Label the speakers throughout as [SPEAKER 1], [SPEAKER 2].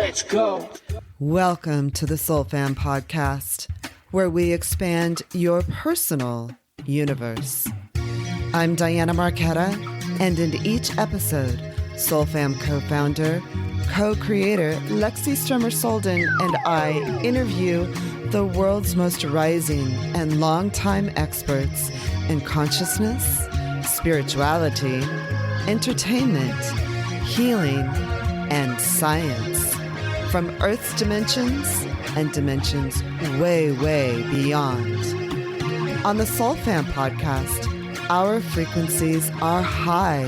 [SPEAKER 1] Let's go.
[SPEAKER 2] Welcome to the SOULFAM Podcast, where we expand your personal universe. I'm Diana Marquetta, and in each episode, SOULFAM co-founder, co-creator Lexi Strummer-Solden and I interview the world's most rising and longtime experts in consciousness, spirituality, entertainment, healing, and science. From Earth's dimensions and dimensions way, way beyond. On the SOULFAM Podcast, our frequencies are high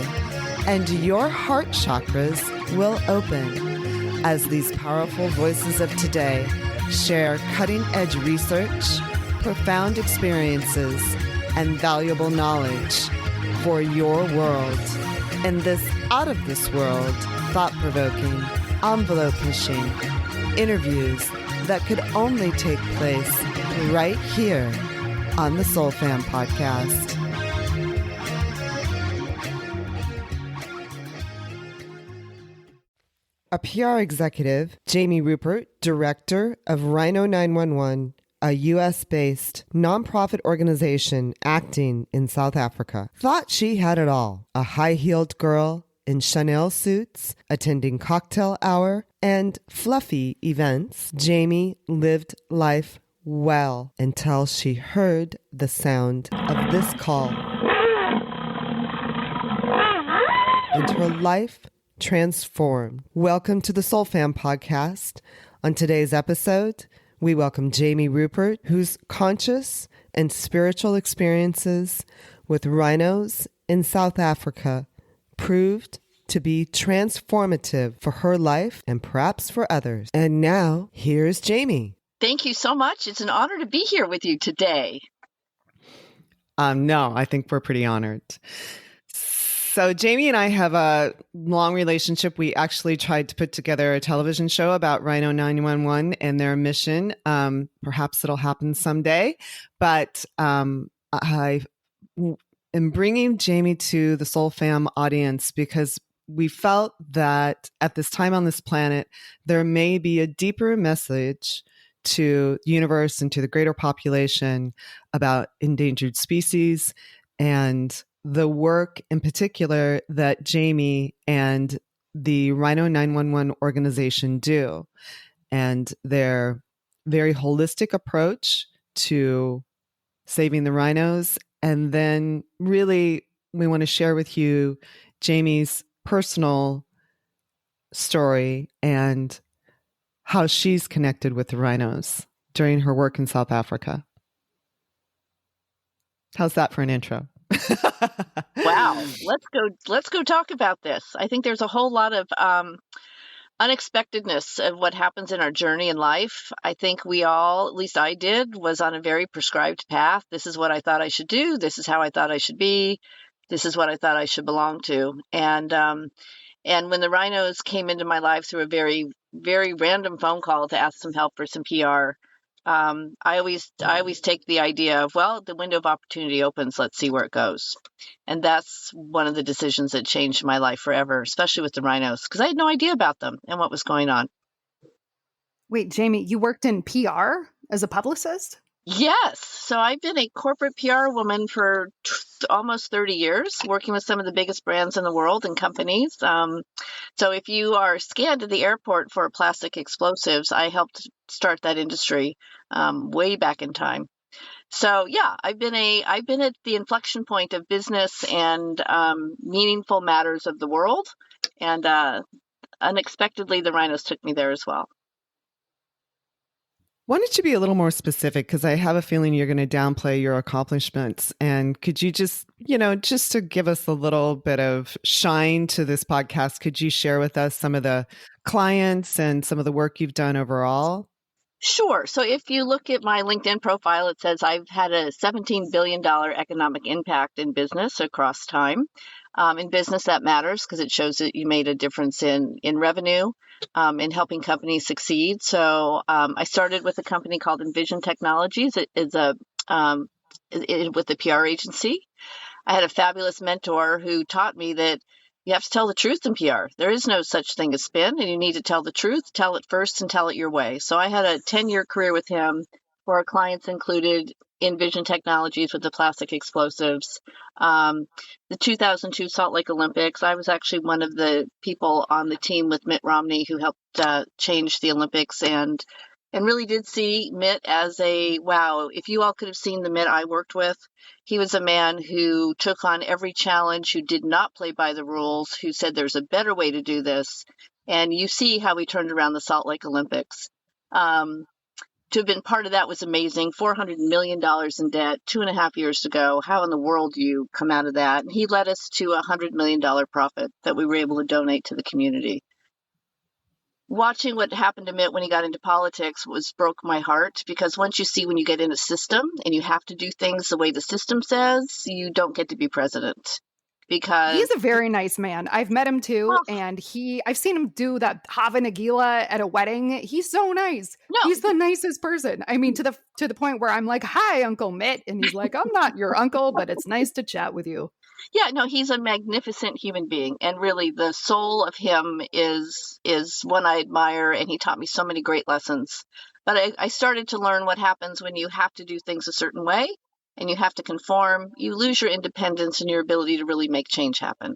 [SPEAKER 2] and your heart chakras will open as these powerful voices of today share cutting-edge research, profound experiences, and valuable knowledge for your world in this out-of-this-world, thought-provoking, envelope-pushing interviews that could only take place right here on the SOULFAM Podcast. A PR executive, Jaime Rupert, director of Rhino911, a U.S.-based nonprofit organization acting in South Africa, thought she had it all. A high-heeled girl in Chanel suits, attending cocktail hour and fluffy events, Jaime lived life well until she heard the sound of this call. And her life transformed. Welcome to the SOULFAM Podcast. On today's episode, we welcome Jaime Rupert, whose conscious and spiritual experiences with rhinos in South Africa proved to be transformative for her life and perhaps for others. And now, here's Jaime.
[SPEAKER 3] Thank you so much. It's an honor to be here with you today.
[SPEAKER 2] No, I think we're pretty honored. So Jaime and I have a long relationship. We actually tried to put together a television show about Rhino911 and their mission. Perhaps it'll happen someday. But I am bringing Jaime to the SOULFAM audience because we felt that at this time on this planet, there may be a deeper message to the universe and to the greater population about endangered species and the work in particular that Jaime and the Rhino911 organization do, and their very holistic approach to saving the rhinos. And then really, we want to share with you Jaime's personal story and how she's connected with the rhinos during her work in South Africa. How's that for an intro?
[SPEAKER 3] Wow. Let's go talk about this. I think there's a whole lot of unexpectedness of what happens in our journey in life. I think we all, at least I did, was on a very prescribed path. This is what I thought I should do. This is how I thought I should be. This is what I thought I should belong to. And when the rhinos came into my life through a very, very random phone call to ask some help for some PR, I always take the idea of, well, the window of opportunity opens, let's see where it goes. And that's one of the decisions that changed my life forever, especially with the rhinos, because I had no idea about them and what was going on.
[SPEAKER 4] Wait, Jaime, you worked in PR as a publicist?
[SPEAKER 3] Yes. So I've been a corporate PR woman for almost 30 years, working with some of the biggest brands in the world and companies. So if you are scanned at the airport for plastic explosives, I helped start that industry way back in time. So yeah, I've been at the inflection point of business and meaningful matters of the world. And unexpectedly, the rhinos took me there as well.
[SPEAKER 2] Why don't you be a little more specific? Because I have a feeling you're going to downplay your accomplishments. And could you just to give us a little bit of shine to this podcast, could you share with us some of the clients and some of the work you've done overall?
[SPEAKER 3] Sure. So if you look at my LinkedIn profile, it says I've had a $17 billion economic impact in business across time. In business, that matters because it shows that you made a difference in revenue, in helping companies succeed. So I started with a company called Envision Technologies. It is with the PR agency. I had a fabulous mentor who taught me that You have to tell the truth in PR. There is no such thing as spin, and you need to tell the truth, tell it first, and tell it your way. So I had a 10-year career with him where our clients included Envision Technologies with the plastic explosives. The 2002 Salt Lake Olympics, I was actually one of the people on the team with Mitt Romney who helped change the Olympics, and really did see Mitt as a, wow, if you all could have seen the Mitt I worked with, he was a man who took on every challenge, who did not play by the rules, who said there's a better way to do this. And you see how he turned around the Salt Lake Olympics. To have been part of that was amazing. $400 million in debt 2.5 years ago. How in the world do you come out of that? And he led us to a $100 million profit that we were able to donate to the community. Watching what happened to Mitt when he got into politics broke my heart, because once you see when you get in a system and you have to do things the way the system says, you don't get to be president. Because
[SPEAKER 4] he's a very nice man. I've met him too,
[SPEAKER 3] Oh.
[SPEAKER 4] and I've seen him do that Hava Nagila at a wedding. He's so nice.
[SPEAKER 3] No.
[SPEAKER 4] He's the nicest person. I mean, to the point where I'm like, "Hi, Uncle Mitt," and he's like, "I'm not your uncle, but it's nice to chat with you."
[SPEAKER 3] Yeah, no, he's a magnificent human being, and really the soul of him is one I admire, and he taught me so many great lessons. But I started to learn what happens when you have to do things a certain way and you have to conform. You lose your independence and your ability to really make change happen.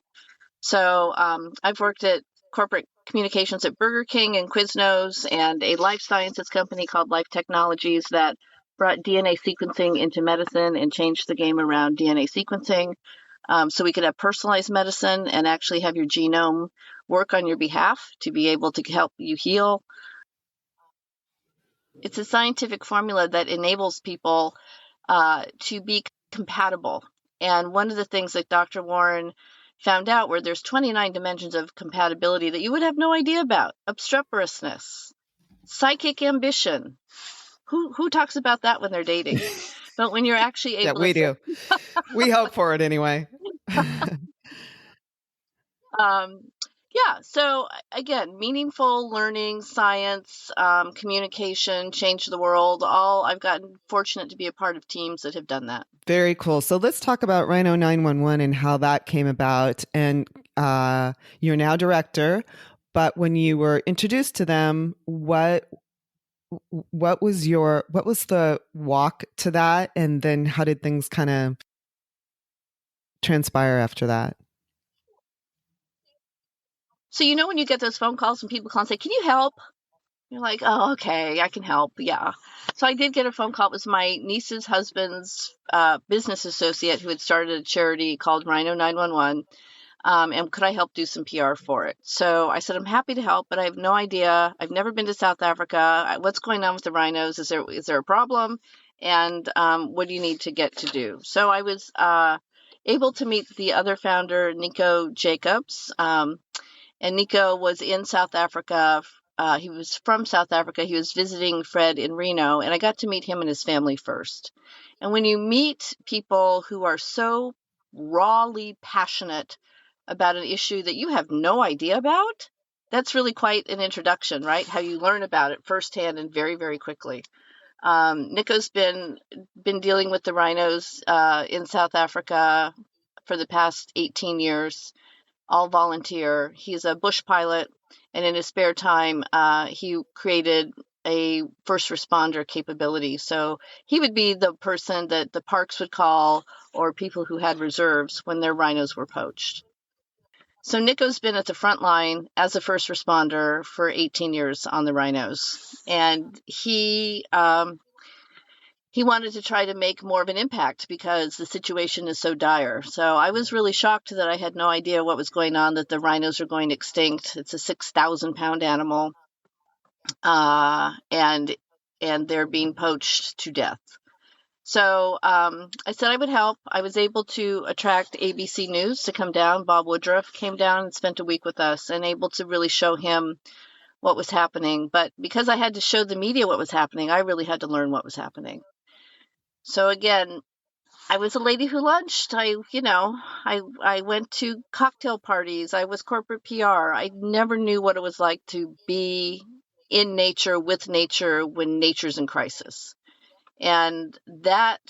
[SPEAKER 3] So I've worked at corporate communications at Burger King and Quiznos, and a life sciences company called Life Technologies that brought DNA sequencing into medicine and changed the game around DNA sequencing. So we could have personalized medicine and actually have your genome work on your behalf to be able to help you heal. It's a scientific formula that enables people to be compatible. And one of the things that Dr. Warren found out were there's 29 dimensions of compatibility that you would have no idea about. Obstreperousness, psychic ambition. Who talks about that when they're dating? But when you're actually able
[SPEAKER 2] we do. We hope for it anyway.
[SPEAKER 3] Yeah. So again, meaningful learning, science, communication, change the world. I've gotten fortunate to be a part of teams that have done that.
[SPEAKER 2] Very cool. So let's talk about Rhino911 and how that came about. And you're now director, but when you were introduced to them, what was the walk to that, and then how did things kind of transpire after that?
[SPEAKER 3] So when you get those phone calls and people call and say, "Can you help?" You're like, "Oh, okay, I can help." Yeah. So I did get a phone call. It was my niece's husband's business associate who had started a charity called Rhino911. And could I help do some PR for it? So I said, I'm happy to help, but I have no idea. I've never been to South Africa. What's going on with the rhinos? Is there a problem? And what do you need to get to do? So I was able to meet the other founder, Nico Jacobs. And Nico was in South Africa. He was from South Africa. He was visiting Fred in Reno, and I got to meet him and his family first. And when you meet people who are so rawly passionate about an issue that you have no idea about, that's really quite an introduction, right? How you learn about it firsthand and very, very quickly. Nico's been dealing with the rhinos in South Africa for the past 18 years, all volunteer. He's a bush pilot, and in his spare time, he created a first responder capability. So he would be the person that the parks would call, or people who had reserves when their rhinos were poached. So Nico's been at the front line as a first responder for 18 years on the rhinos, and he wanted to try to make more of an impact because the situation is so dire. So I was really shocked that I had no idea what was going on, that the rhinos are going extinct. It's a 6,000-pound animal, and they're being poached to death. So I said I would help. I was able to attract ABC News to come down. Bob Woodruff came down and spent a week with us, and able to really show him what was happening. But because I had to show the media what was happening, I really had to learn what was happening. So again, I was a lady who lunched. I went to cocktail parties. I was corporate PR. I never knew what it was like to be in nature with nature when nature's in crisis. And that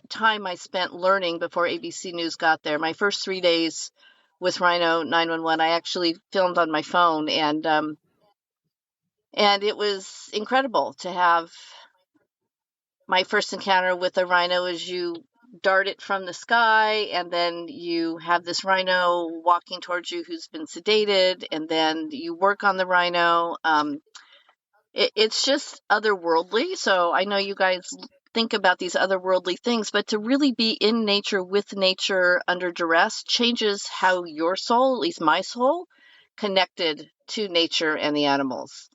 [SPEAKER 3] time I spent learning before ABC News got there, my first 3 days with Rhino911. I actually filmed on my phone, and it was incredible to have my first encounter with a rhino. As you dart it from the sky, and then you have this rhino walking towards you who's been sedated, and then you work on the rhino. It's just otherworldly. So I know you guys think about these otherworldly things, but to really be in nature with nature under duress changes how your soul, at least my soul, connected to nature and the animals.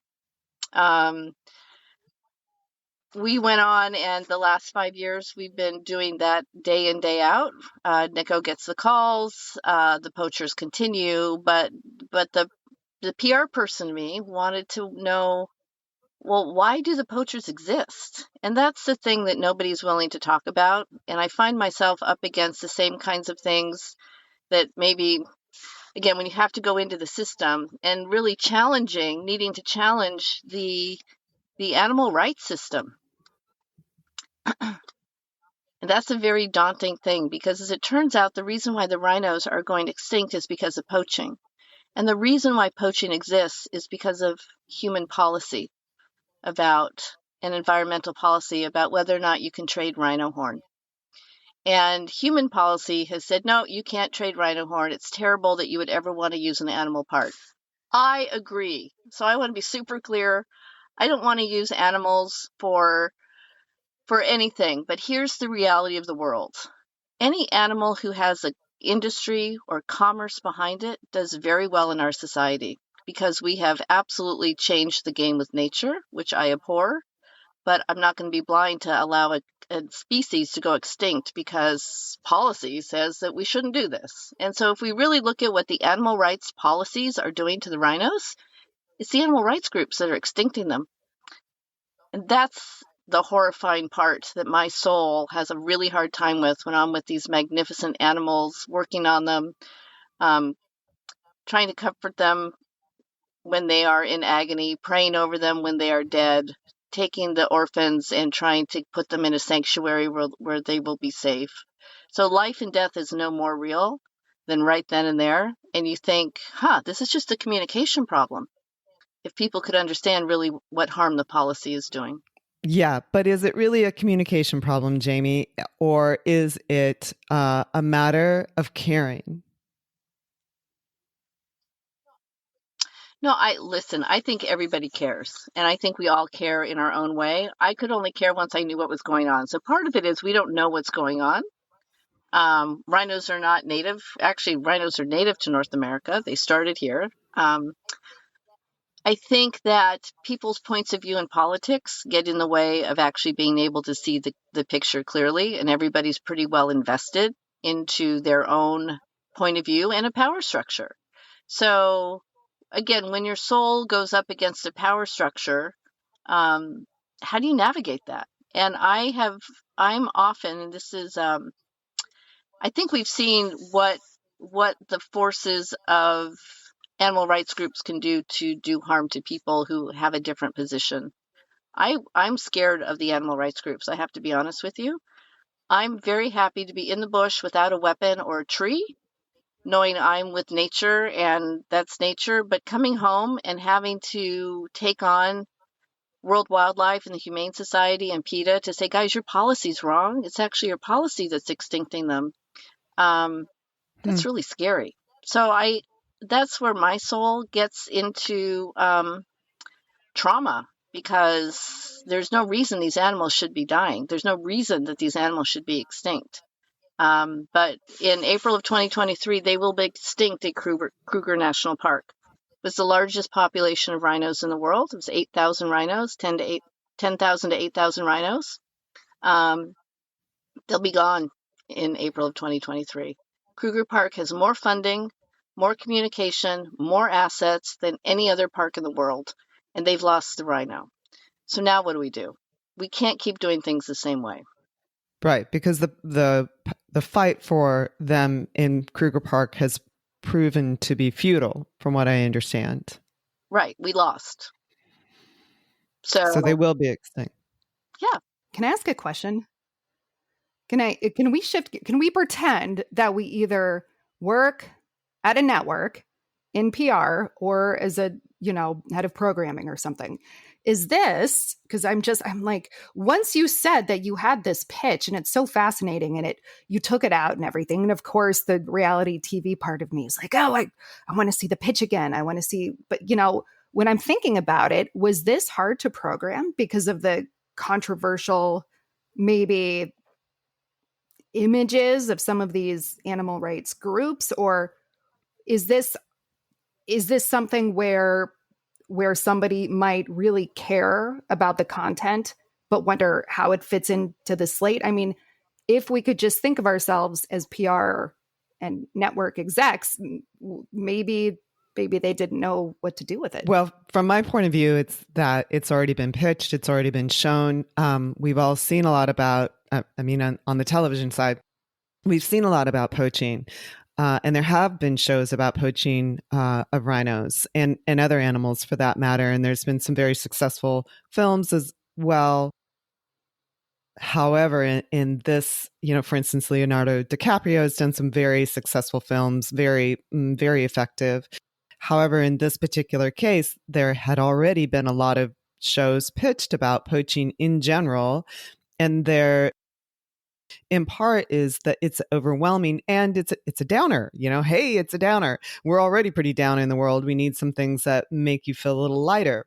[SPEAKER 3] We went on, and the last 5 years we've been doing that day in, day out. Nico gets the calls, the poachers continue, but the PR person in me wanted to know, well, why do the poachers exist? And that's the thing that nobody's willing to talk about. And I find myself up against the same kinds of things that maybe, again, when you have to go into the system and really needing to challenge the animal rights system. And that's a very daunting thing, because as it turns out, the reason why the rhinos are going extinct is because of poaching. And the reason why poaching exists is because of human policy about an environmental policy about whether or not you can trade rhino horn. And human policy has said, no, you can't trade rhino horn. It's terrible that you would ever want to use an animal part. I agree. So I want to be super clear. I don't want to use animals for anything, but here's the reality of the world. Any animal who has an industry or commerce behind it does very well in our society, because we have absolutely changed the game with nature, which I abhor, but I'm not going to be blind to allow a species to go extinct because policy says that we shouldn't do this. And so if we really look at what the animal rights policies are doing to the rhinos, it's the animal rights groups that are extincting them. And that's the horrifying part that my soul has a really hard time with when I'm with these magnificent animals, working on them, trying to comfort them when they are in agony, praying over them when they are dead, taking the orphans and trying to put them in a sanctuary where they will be safe. So life and death is no more real than right then and there. And you think, this is just a communication problem. If people could understand really what harm the policy is doing.
[SPEAKER 2] Yeah, but is it really a communication problem, Jamie, or is it a matter of caring?
[SPEAKER 3] No, I think everybody cares, and I think we all care in our own way. I could only care once I knew what was going on. So part of it is we don't know what's going on. Rhinos are not native. Actually, rhinos are native to North America. They started here. I think that people's points of view in politics get in the way of actually being able to see the picture clearly, and everybody's pretty well invested into their own point of view and a power structure. So again, when your soul goes up against a power structure, how do you navigate that? And I'm often, and this is, I think we've seen what the forces of animal rights groups can do to do harm to people who have a different position. I'm scared of the animal rights groups. I have to be honest with you. I'm very happy to be in the bush without a weapon or a tree, knowing I'm with nature and that's nature, but coming home and having to take on World Wildlife and the Humane Society and PETA to say, guys, your policy's wrong. It's actually your policy that's extincting them. That's really scary. So that's where my soul gets into trauma, because there's no reason these animals should be dying. There's no reason that these animals should be extinct. But in April of 2023, they will be extinct at Kruger National Park. It was the largest population of rhinos in the world. It was 8,000 rhinos, 10,000 to 8,000 rhinos. They'll be gone in April of 2023. Kruger Park has more funding, more communication, more assets than any other park in the world, and they've lost the rhino. So now what do? We can't keep doing things the same way.
[SPEAKER 2] Right, because the fight for them in Kruger Park has proven to be futile, from what I understand.
[SPEAKER 3] Right, we lost.
[SPEAKER 2] So they will be extinct.
[SPEAKER 3] Yeah.
[SPEAKER 4] Can I ask a question? Can we pretend that we either work at a network in PR or as a, head of programming or something. Is this, because I'm like, once you said that you had this pitch and it's so fascinating and you took it out and everything. And of course, the reality TV part of me is like, oh, I want to see the pitch again. I want to see, but when I'm thinking about it, was this hard to program because of the controversial, maybe images of some of these animal rights groups? Or is this something where somebody might really care about the content, but wonder how it fits into the slate? I mean, if we could just think of ourselves as PR and network execs, maybe they didn't know what to do with it.
[SPEAKER 2] Well, from my point of view, it's that it's already been pitched. It's already been shown. We've all seen a lot about, on the television side, we've seen a lot about poaching. And there have been shows about poaching of rhinos and other animals for that matter. And there's been some very successful films as well. However, in this, for instance, Leonardo DiCaprio has done some very successful films, very, very effective. However, in this particular case, there had already been a lot of shows pitched about poaching in general. And there, in part, is that it's overwhelming and it's a downer. Hey, it's a downer. We're already pretty down in the world. We need some things that make you feel a little lighter.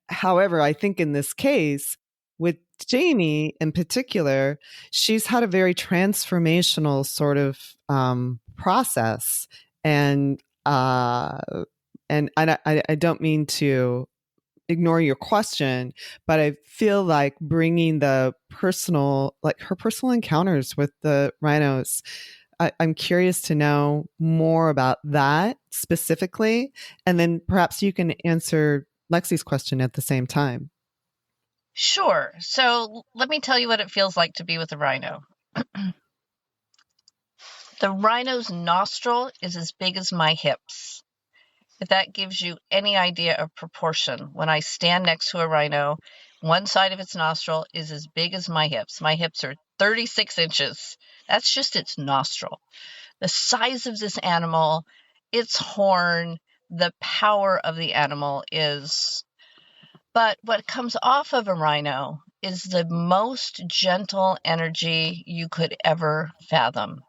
[SPEAKER 2] However, I think in this case, with Jamie in particular, she's had a very transformational sort of process, and I don't mean to ignore your question, but I feel like bringing the personal, like her personal encounters with the rhinos, I'm curious to know more about that specifically, and then perhaps you can answer Lexi's question at the same time.
[SPEAKER 3] Sure. So let me tell you what it feels like to be with a rhino. The rhino's nostril is as big as my hips. If that gives you any idea of proportion, when I stand next to a rhino, one side of its nostril is as big as my hips. My hips are 36 inches. That's just its nostril. The size of this animal, its horn, the power of the animal is... But what comes off of a rhino is the most gentle energy you could ever fathom.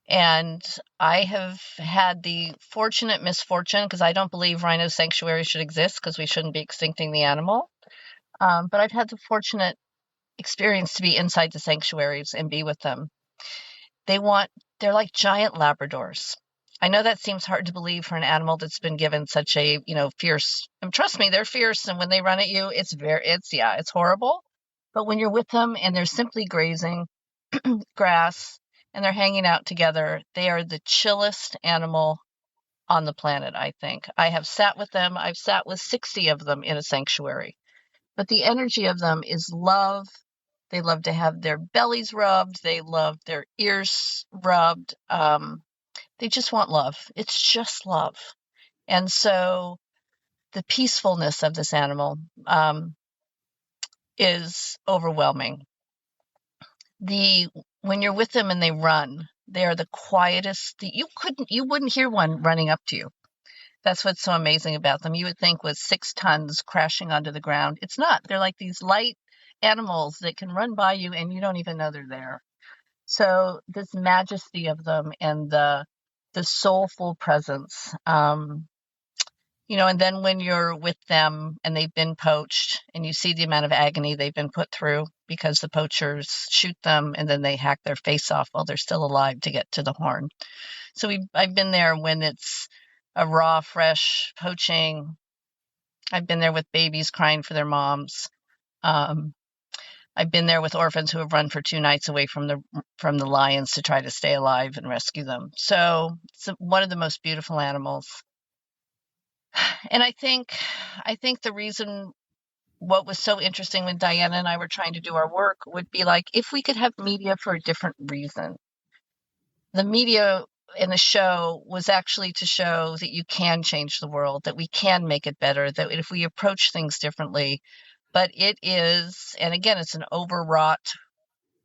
[SPEAKER 3] And I have had the fortunate misfortune, because I don't believe rhino sanctuaries should exist because we shouldn't be extincting the animal. But I've had the fortunate experience to be inside the sanctuaries and be with them. They're like giant Labradors. I know that seems hard to believe for an animal that's been given such a, fierce, and trust me, they're fierce. And when they run at you, it's horrible. But when you're with them and they're simply grazing grass and they're hanging out together, they are the chillest animal on the planet, I think. I have sat with them. I've sat with 60 of them in a sanctuary. But the energy of them is love. They love to have their bellies rubbed. They love their ears rubbed. They just want love. It's just love. And so the peacefulness of this animal is overwhelming. When you're with them and they run, they are the quietest. You wouldn't hear one running up to you. That's what's so amazing about them. You would think with 6 tons crashing onto the ground. It's not. They're like these light animals that can run by you and you don't even know they're there. So this majesty of them and the soulful presence, and then when you're with them and they've been poached and you see the amount of agony they've been put through because the poachers shoot them and then they hack their face off while they're still alive to get to the horn. So I've been there when it's a raw, fresh poaching. I've been there with babies crying for their moms. I've been there with orphans who have run for 2 nights away from the lions to try to stay alive and rescue them. So it's one of the most beautiful animals. And I think the reason what was so interesting when Diana and I were trying to do our work would be like, if we could have media for a different reason. The media in the show was actually to show that you can change the world, that we can make it better, that if we approach things differently. But it is, and again, it's an overwrought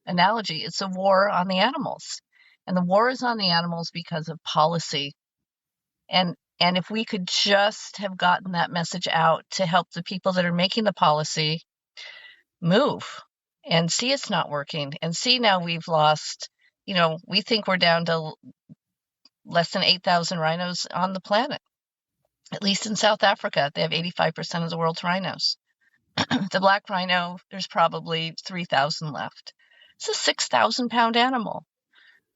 [SPEAKER 3] analogy. It's a war on the animals. And the war is on the animals because of policy. And if we could just have gotten that message out to help the people that are making the policy move and see it's not working, and see now we've lost, we think we're down to less than 8,000 rhinos on the planet. At least in South Africa, they have 85% of the world's rhinos. The black rhino, there's probably 3,000 left. It's a 6,000-pound animal.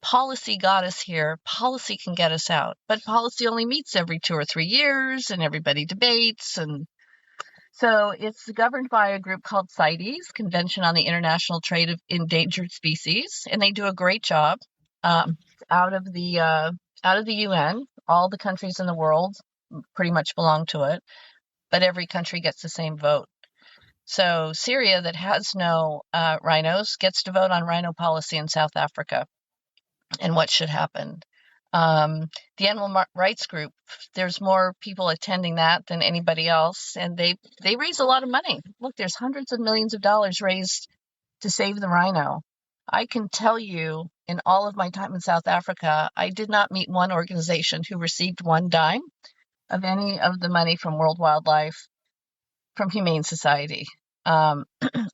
[SPEAKER 3] Policy got us here. Policy can get us out. But policy only meets every 2 or 3 years, and everybody debates. And so it's governed by a group called CITES, Convention on the International Trade of Endangered Species, and they do a great job. Out of the UN, all the countries in the world pretty much belong to it, but every country gets the same vote. So Syria, that has no rhinos, gets to vote on rhino policy in South Africa and what should happen. The animal rights group, there's more people attending that than anybody else, and they raise a lot of money. Look, there's hundreds of millions of dollars raised to save the rhino. I can tell you, in all of my time in South Africa, I did not meet one organization who received one dime of any of the money from World Wildlife, from Humane Society. I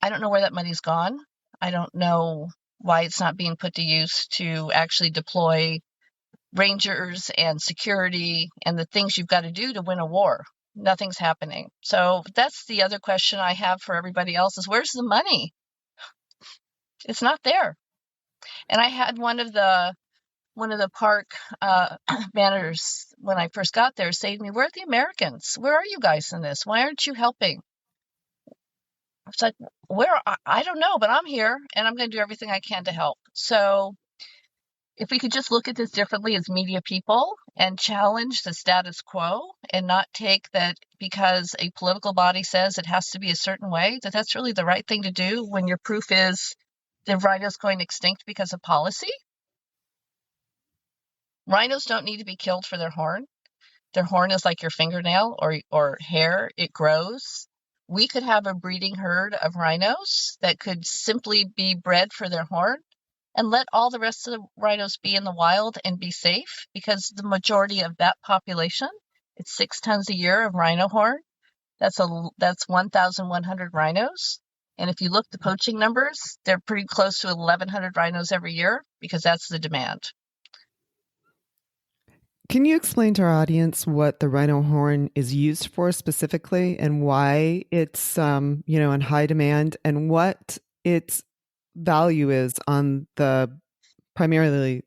[SPEAKER 3] don't know where that money's gone. I don't know why it's not being put to use to actually deploy rangers and security and the things you've got to do to win a war. Nothing's happening. So that's the other question I have for everybody else is, where's the money? It's not there. And I had one of the park managers when I first got there say to me, "Where are the Americans? Where are you guys in this? Why aren't you helping?" It's like, where? I don't know, but I'm here and I'm going to do everything I can to help. So if we could just look at this differently as media people and challenge the status quo and not take that because a political body says it has to be a certain way, that's really the right thing to do when your proof is the rhino's going extinct because of policy. Rhinos don't need to be killed for their horn. Their horn is like your fingernail or hair. It grows. We could have a breeding herd of rhinos that could simply be bred for their horn and let all the rest of the rhinos be in the wild and be safe, because the majority of that population, it's 6 tons a year of rhino horn. That's 1,100 rhinos. And if you look at the poaching numbers, they're pretty close to 1,100 rhinos every year because that's the demand.
[SPEAKER 2] Can you explain to our audience what the rhino horn is used for specifically and why it's, in high demand, and what its value is on the primarily,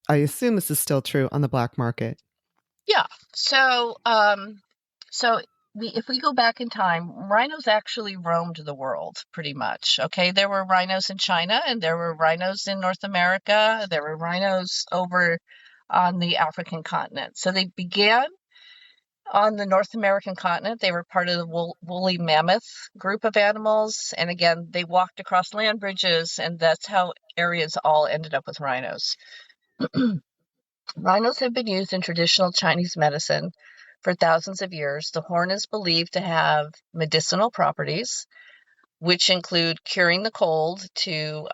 [SPEAKER 2] I assume this is still true, on the black market?
[SPEAKER 3] Yeah. So if we go back in time, rhinos actually roamed the world pretty much. Okay. There were rhinos in China, and there were rhinos in North America. There were rhinos over on the African continent. So they began on the North American continent. They were part of the woolly mammoth group of animals. And again, they walked across land bridges, and that's how areas all ended up with rhinos. Rhinos have been used in traditional Chinese medicine for thousands of years. The horn is believed to have medicinal properties, which include curing the cold to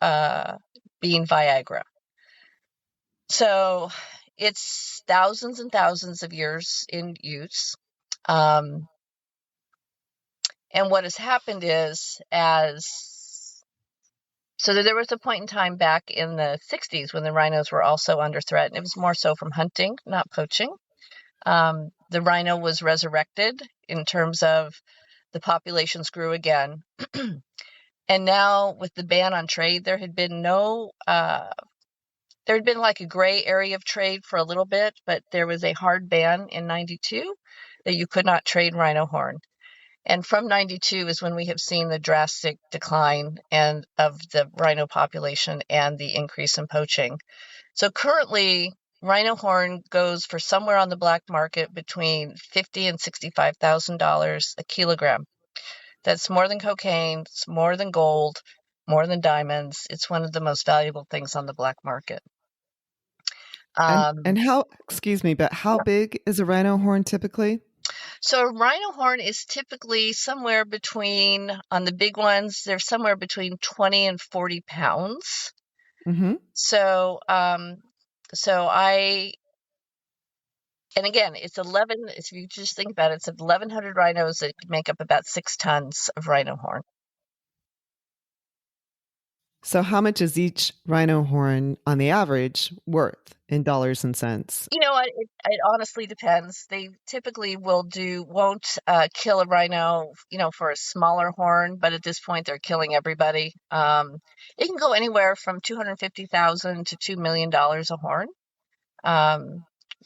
[SPEAKER 3] being Viagra. So it's thousands and thousands of years in use. And what has happened is, so there was a point in time back in the 60s when the rhinos were also under threat, and it was more so from hunting, not poaching. The rhino was resurrected in terms of the populations grew again. And now with the ban on trade, there had been like a gray area of trade for a little bit, but there was a hard ban in 92 that you could not trade rhino horn. And from 92 is when we have seen the drastic decline of the rhino population and the increase in poaching. So currently, rhino horn goes for somewhere on the black market between $50,000 and $65,000 a kilogram. That's more than cocaine. It's more than gold, more than diamonds. It's one of the most valuable things on the black market.
[SPEAKER 2] And how big is a rhino horn typically?
[SPEAKER 3] So a rhino horn is typically somewhere between, on the big ones, they're somewhere between 20 and 40 pounds.
[SPEAKER 2] Mm-hmm.
[SPEAKER 3] So, and again, it's 11, if you just think about it, it's 1,100 rhinos that make up about 6 tons of rhino horn.
[SPEAKER 2] So how much is each rhino horn on the average worth in dollars and cents?
[SPEAKER 3] It honestly depends. They typically won't kill a rhino, for a smaller horn, but at this point they're killing everybody. It can go anywhere from $250,000 to $2 million a horn.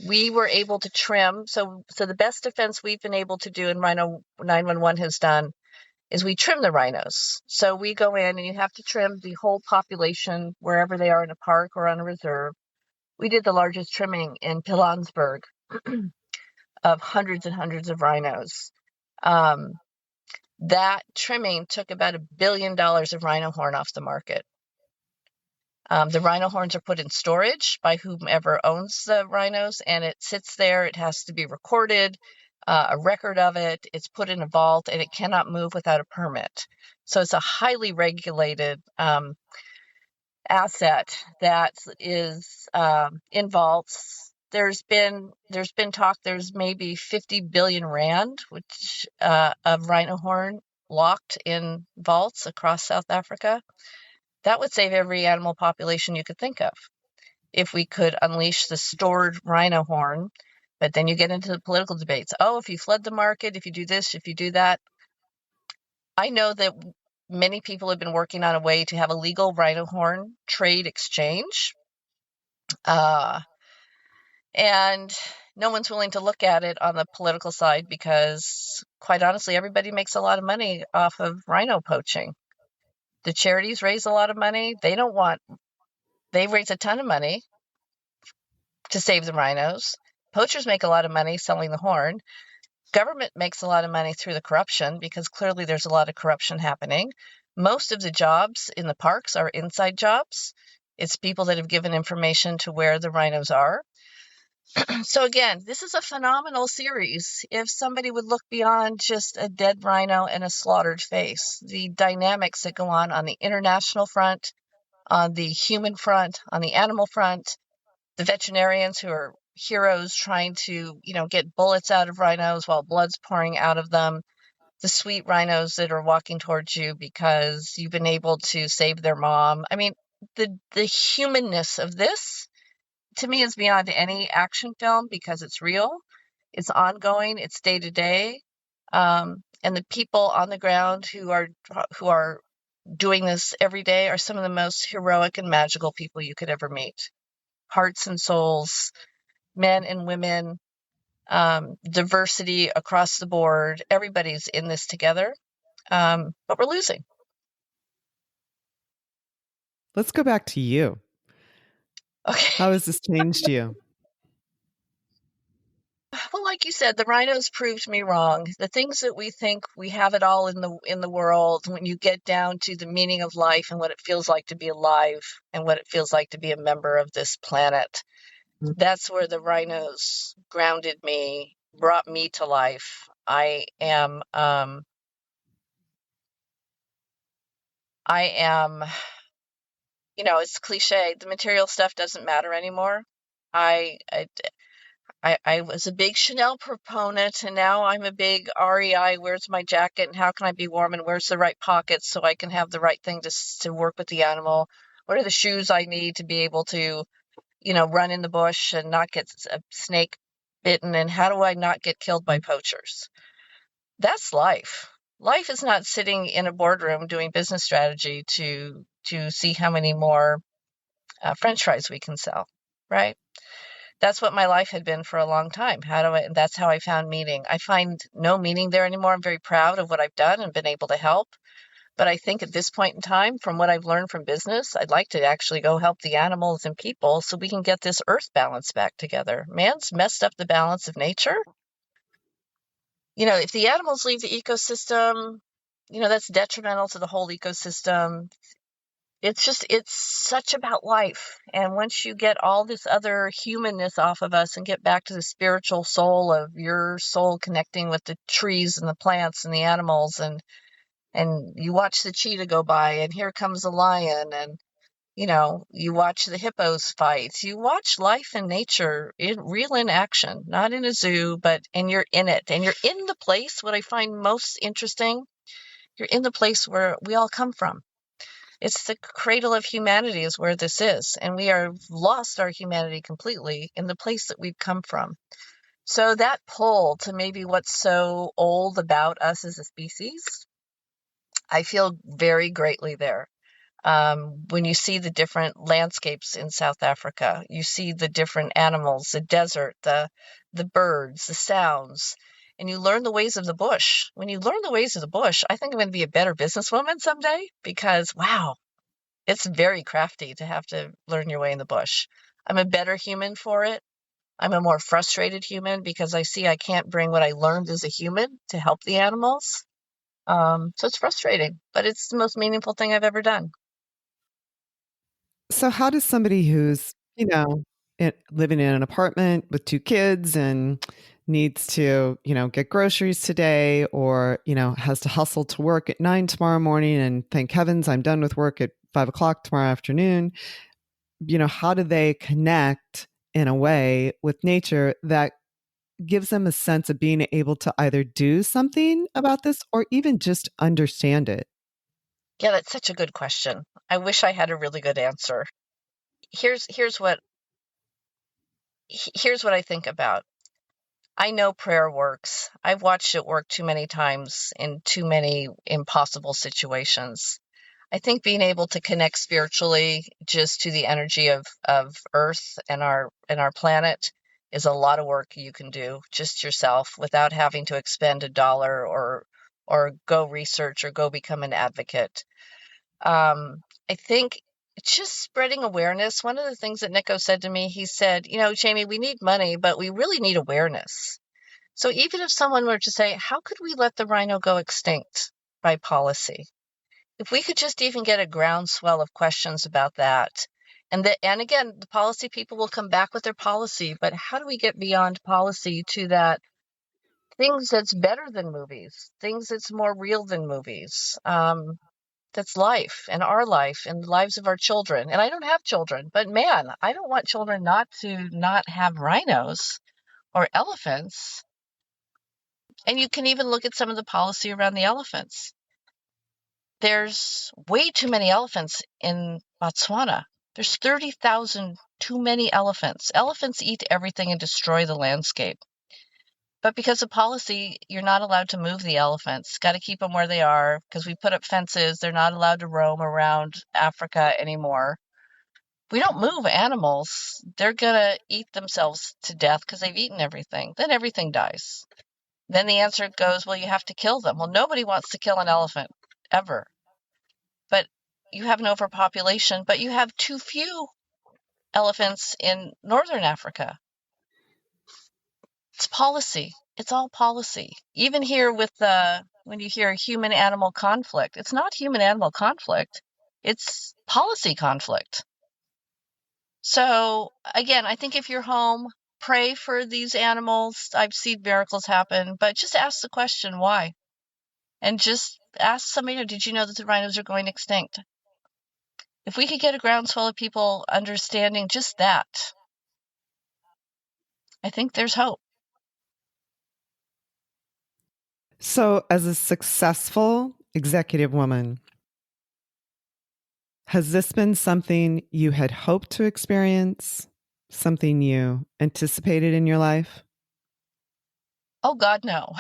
[SPEAKER 3] We were able to trim. So the best defense we've been able to do, and Rhino911 has done, is we trim the rhinos. So we go in and you have to trim the whole population wherever they are in a park or on a reserve. We did the largest trimming in Pilanesberg of hundreds and hundreds of rhinos. That trimming took about $1 billion of rhino horn off the market. The rhino horns are put in storage by whomever owns the rhinos, and it sits there. It has to be recorded, a record of it. It's put in a vault, and it cannot move without a permit. So it's a highly regulated asset that is in vaults. There's been talk there's maybe 50 billion rand, which of rhino horn locked in vaults across South Africa. That would save every animal population you could think of if we could unleash the stored rhino horn. But then you get into the political debates. Oh, if you flood the market, if you do this, if you do that. I know that many people have been working on a way to have a legal rhino horn trade exchange. And no one's willing to look at it on the political side because, quite honestly, everybody makes a lot of money off of rhino poaching. The charities raise a lot of money. They raise a ton of money to save the rhinos. Poachers make a lot of money selling the horn. Government makes a lot of money through the corruption because clearly there's a lot of corruption happening. Most of the jobs in the parks are inside jobs. It's people that have given information to where the rhinos are. So again, this is a phenomenal series. If somebody would look beyond just a dead rhino and a slaughtered face, the dynamics that go on the international front, on the human front, on the animal front, the veterinarians who are heroes trying to, get bullets out of rhinos while blood's pouring out of them, the sweet rhinos that are walking towards you because you've been able to save their mom. I mean, the humanness of this, to me, is beyond any action film because it's real, it's ongoing, it's day to day, and the people on the ground who are doing this every day are some of the most heroic and magical people you could ever meet. Hearts and souls, men and women, diversity across the board. Everybody's in this together, but we're losing.
[SPEAKER 2] Let's go back to you.
[SPEAKER 3] Okay.
[SPEAKER 2] How has this changed you?
[SPEAKER 3] Well, like you said, the rhinos proved me wrong. The things that we think we have it all in the world, when you get down to the meaning of life and what it feels like to be alive and what it feels like to be a member of this planet, that's where the rhinos grounded me, brought me to life. I am, it's cliche. The material stuff doesn't matter anymore. I was a big Chanel proponent, and now I'm a big REI. Where's my jacket, and how can I be warm, and where's the right pockets so I can have the right thing to work with the animal? What are the shoes I need to be able to, run in the bush and not get a snake bitten? And how do I not get killed by poachers? That's life. Life is not sitting in a boardroom doing business strategy to see how many more French fries we can sell, right? That's what my life had been for a long time. That's how I found meaning. I find no meaning there anymore. I'm very proud of what I've done and been able to help. But I think at this point in time, from what I've learned from business, I'd like to actually go help the animals and people so we can get this earth balance back together. Man's messed up the balance of nature. If the animals leave the ecosystem, that's detrimental to the whole ecosystem. It's such about life. And once you get all this other humanness off of us and get back to the spiritual soul of your soul connecting with the trees and the plants and the animals, and you watch the cheetah go by and here comes the lion, and You watch the hippos fight. You watch life in nature, real in action, not in a zoo, and you're in it. And you're in the place, what I find most interesting, you're in the place where we all come from. It's the cradle of humanity is where this is. And we are lost our humanity completely in the place that we've come from. So that pull to maybe what's so old about us as a species, I feel very greatly there. When you see the different landscapes in South Africa, you see the different animals, the desert, the birds, the sounds, and you learn the ways of the bush. When you learn the ways of the bush, I think I'm going to be a better businesswoman someday because, wow, it's very crafty to have to learn your way in the bush. I'm a better human for it. I'm a more frustrated human because I see I can't bring what I learned as a human to help the animals. So it's frustrating, but it's the most meaningful thing I've ever done.
[SPEAKER 2] So how does somebody who's, living in an apartment with 2 kids and needs to, get groceries today or, has to hustle to work at 9 tomorrow morning and thank heavens I'm done with work at 5:00 tomorrow afternoon, how do they connect in a way with nature that gives them a sense of being able to either do something about this or even just understand it?
[SPEAKER 3] Yeah, that's such a good question. I wish I had a really good answer. Here's what I think about. I know prayer works. I've watched it work too many times in too many impossible situations. I think being able to connect spiritually just to the energy of Earth and our planet is a lot of work you can do just yourself without having to expend $1 or go research or go become an advocate. I think it's just spreading awareness. One of the things that Nico said to me, he said, Jamie, we need money, but we really need awareness. So even if someone were to say, how could we let the rhino go extinct by policy? If we could just even get a groundswell of questions about that. And again, the policy people will come back with their policy, but how do we get beyond policy to that things that's better than movies, things that's more real than movies? That's life and our life and the lives of our children. And I don't have children, but man, I don't want children not have rhinos or elephants. And you can even look at some of the policy around the elephants. There's way too many elephants in Botswana. There's 30,000 too many elephants. Elephants eat everything and destroy the landscape. But because of policy, you're not allowed to move the elephants. Got to keep them where they are because we put up fences. They're not allowed to roam around Africa anymore. We don't move animals. They're going to eat themselves to death because they've eaten everything. Then everything dies. Then the answer goes, well, you have to kill them. Well, nobody wants to kill an elephant ever. But you have an overpopulation, but you have too few elephants in northern Africa. It's policy. It's all policy. Even here with when you hear human-animal conflict, it's not human-animal conflict. It's policy conflict. So again, I think if you're home, pray for these animals. I've seen miracles happen, but just ask the question, why? And just ask somebody, did you know that the rhinos are going extinct? If we could get a groundswell of people understanding just that, I think there's hope.
[SPEAKER 2] So, as a successful executive woman, has this been something you had hoped to experience? Something you anticipated in your life?
[SPEAKER 3] Oh, God, no.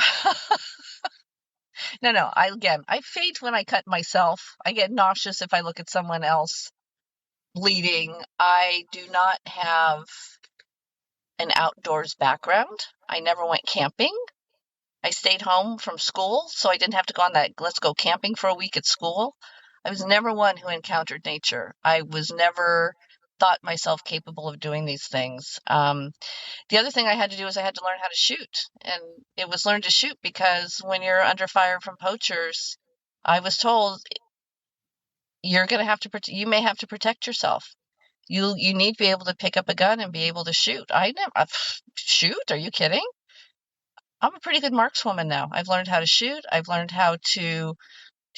[SPEAKER 3] No. I faint when I cut myself. I get nauseous if I look at someone else bleeding. I do not have an outdoors background. I never went camping. I stayed home from school, so I didn't have to go on that let's go camping for a week at school. I was never one who encountered nature. I was never thought myself capable of doing these things. The other thing I had to do is I had to learn how to shoot. And it was learn to shoot because when you're under fire from poachers, I was told you're going to have to, you may have to protect yourself. You need to be able to pick up a gun and be able to shoot. I never shoot. Are you kidding? I'm a pretty good markswoman now. I've learned how to shoot. I've learned how to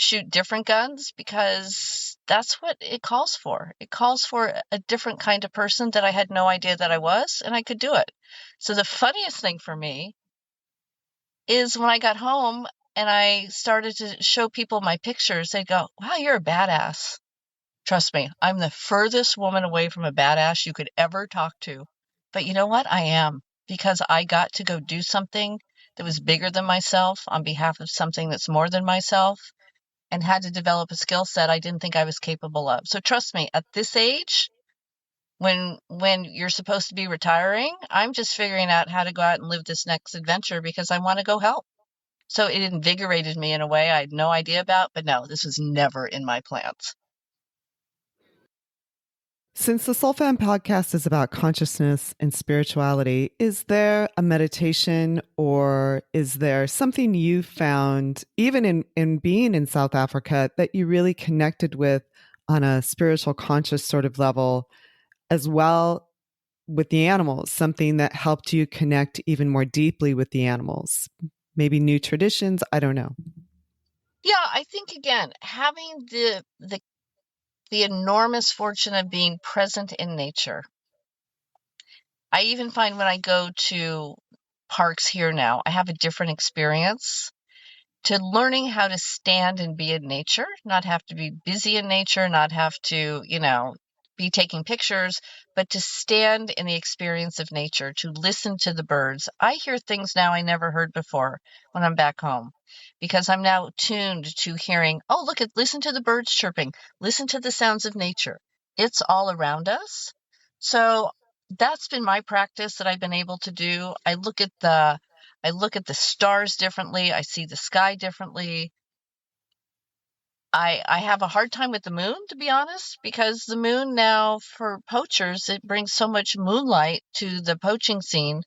[SPEAKER 3] shoot different guns because that's what it calls for. It calls for a different kind of person that I had no idea that I was, and I could do it. So the funniest thing for me is when I got home and I started to show people my pictures, they'd go, "Wow, you're a badass." Trust me, I'm the furthest woman away from a badass you could ever talk to. But you know what? I am, because I got to go do something that was bigger than myself on behalf of something that's more than myself, and had to develop a skill set I didn't think I was capable of. So trust me, at this age, when you're supposed to be retiring, I'm just figuring out how to go out and live this next adventure because I want to go help. So it invigorated me in a way I had no idea about, but no, this was never in my plans.
[SPEAKER 2] Since the SOULFAM podcast is about consciousness and spirituality, is there a meditation or is there something you found, even in being in South Africa, that you really connected with on a spiritual, conscious sort of level, as well with the animals, something that helped you connect even more deeply with the animals? Maybe new traditions? I don't know.
[SPEAKER 3] Yeah, I think, again, having the enormous fortune of being present in nature. I even find when I go to parks here now, I have a different experience to learning how to stand and be in nature, not have to be busy in nature, not have to, be taking pictures, but to stand in the experience of nature, to listen to the birds. I hear things now I never heard before when I'm back home because I'm now tuned to hearing, oh, listen to the birds chirping, listen to the sounds of nature. It's all around us. So that's been my practice that I've been able to do. I look at the stars differently. I see the sky differently. I have a hard time with the moon, to be honest, because the moon now for poachers, it brings so much moonlight to the poaching scene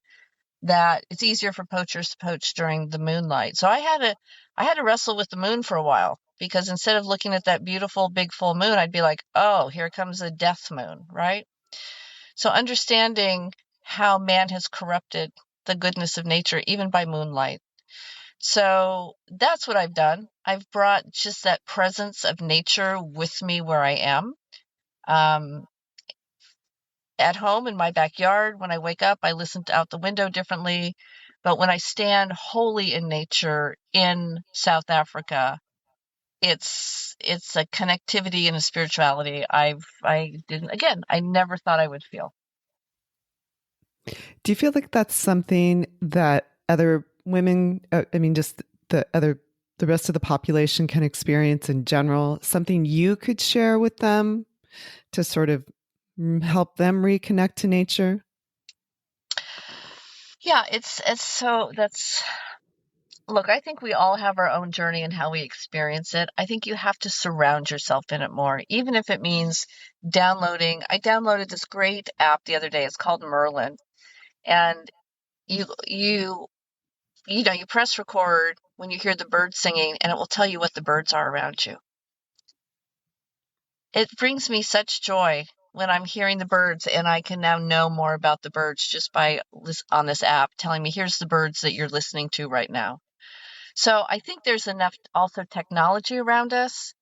[SPEAKER 3] that it's easier for poachers to poach during the moonlight. So I had to wrestle with the moon for a while, because instead of looking at that beautiful big full moon, I'd be like, oh, here comes a death moon, right? So understanding how man has corrupted the goodness of nature, even by moonlight. So that's what I've done. I've brought just that presence of nature with me where I am. At home in my backyard, when I wake up, I listen out the window differently. But when I stand wholly in nature in South Africa, it's a connectivity and a spirituality I never thought I would feel.
[SPEAKER 2] Do you feel like that's something that other women, just the rest of the population can experience in general? Something you could share with them to sort of help them reconnect to nature?
[SPEAKER 3] Yeah, look, I think we all have our own journey and how we experience it. I think you have to surround yourself in it more, even if it means downloading. I downloaded this great app the other day. It's called Merlin. And you press record when you hear the birds singing, and it will tell you what the birds are around you. It brings me such joy when I'm hearing the birds, and I can now know more about the birds just by on this app telling me, here's the birds that you're listening to right now. So I think there's enough also technology around us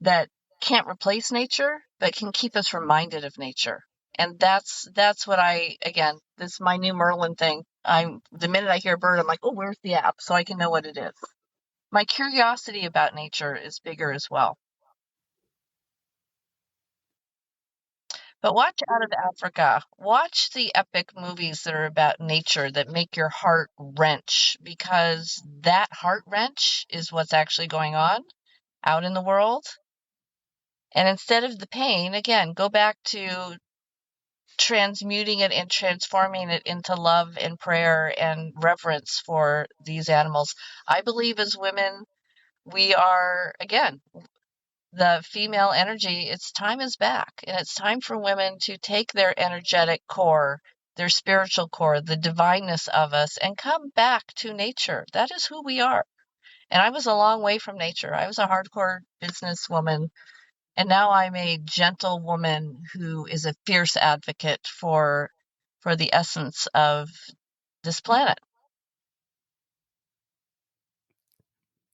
[SPEAKER 3] that can't replace nature, but can keep us reminded of nature. And that's what this is my new Merlin thing. The minute I hear a bird, I'm like, oh, where's the app? So I can know what it is. My curiosity about nature is bigger as well. But watch Out of Africa. Watch the epic movies that are about nature that make your heart wrench, because that heart wrench is what's actually going on out in the world. And instead of the pain, again, go back to transmuting it and transforming it into love and prayer and reverence for these animals. I believe as women, we are, again, the female energy, its time is back. And it's time for women to take their energetic core, their spiritual core, the divineness of us, and come back to nature. That is who we are. And I was a long way from nature. I was a hardcore businesswoman. And now I'm a gentle woman who is a fierce advocate for the essence of this planet.